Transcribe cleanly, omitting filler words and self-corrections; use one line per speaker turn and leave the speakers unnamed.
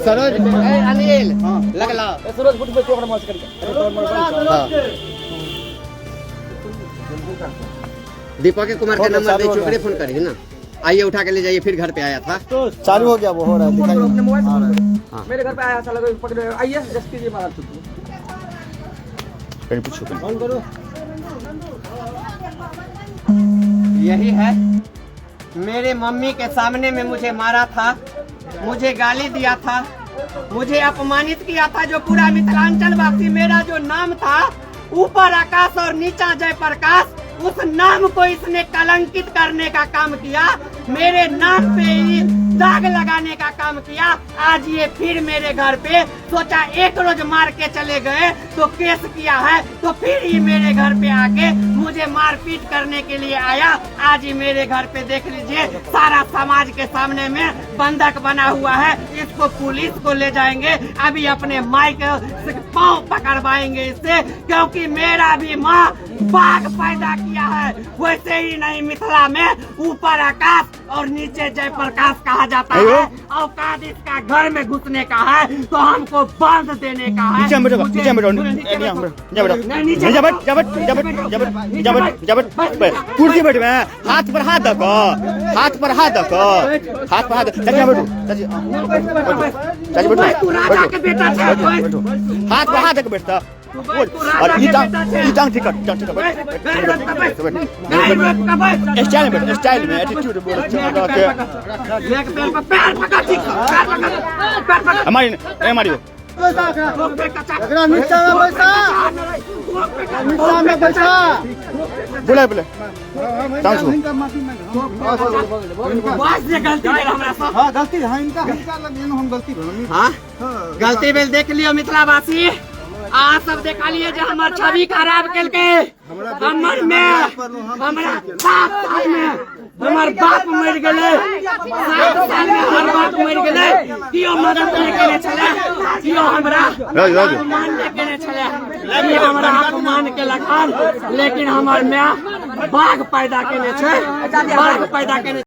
सरोज अनिल लगला सरोज गुट पे चोकड़ा मार करके दीपक कुमार का नंबर दे चोकड़े फोन करिए ना, आइए उठा के ले जाइए। फिर घर पे आया था,
चालू हो गया, वो हो रहा है, दिखाइए
अपने मोबाइल से मेरे घर पे आया था, लगा पकड़े आइए जस्ट कीजिए मारा फोन करो। यही है, मेरे मम्मी के सामने में मुझे मारा था, मुझे गाली दिया था, मुझे अपमानित किया था। जो पूरा मिथिलांचल वासी, मेरा जो नाम था ऊपर आकाश और नीचा जयप्रकाश, उस नाम को इसने कलंकित करने का काम किया, मेरे नाम पे ही दाग लगाने का काम किया। आज ये फिर मेरे घर पे सोचा एक रोज मार के चले गए तो केस किया है, तो फिर ही मेरे घर पे आके मुझे मारपीट करने के लिए आया। आज ही मेरे घर पे देख लीजिए, सारा समाज के सामने में बंधक बना हुआ है। इसको पुलिस को ले जाएंगे, अभी अपने माई के पाँव पकड़वाएंगे इससे, क्योंकि मेरा भी माँ बाघ पैदा किया है। वैसे ही नहीं, मिथिला में ऊपर आकाश और नीचे जयप्रकाश कहा जाता है। औकात इसका घर में घुसने का है तो हमको बांध देने का है।
कुर्सी बैठ में हाथ पर हाथ रखो, हाथ पर हाथ रखो, हाथ पर हाथ हाथ पर हाथ रख बैठता। स्टाइल में एटीट्यूड हमारी हमारी बोले बोले
गलती बेल देख लियो मिथिलावासी, आ सब देखा लिए जो हमार छवि खराब करके हमर में हमरा 7 साल में हमार बाप मर गए, 7 साल में हमार बाप मर गए, कियो मदद नहीं करे छले, कियो हमरा अपमान नहीं करे छले, कियो हमरा अपमान के लखान, लेकिन हमार में बाघ पैदा केने छै, बाघ पैदा केने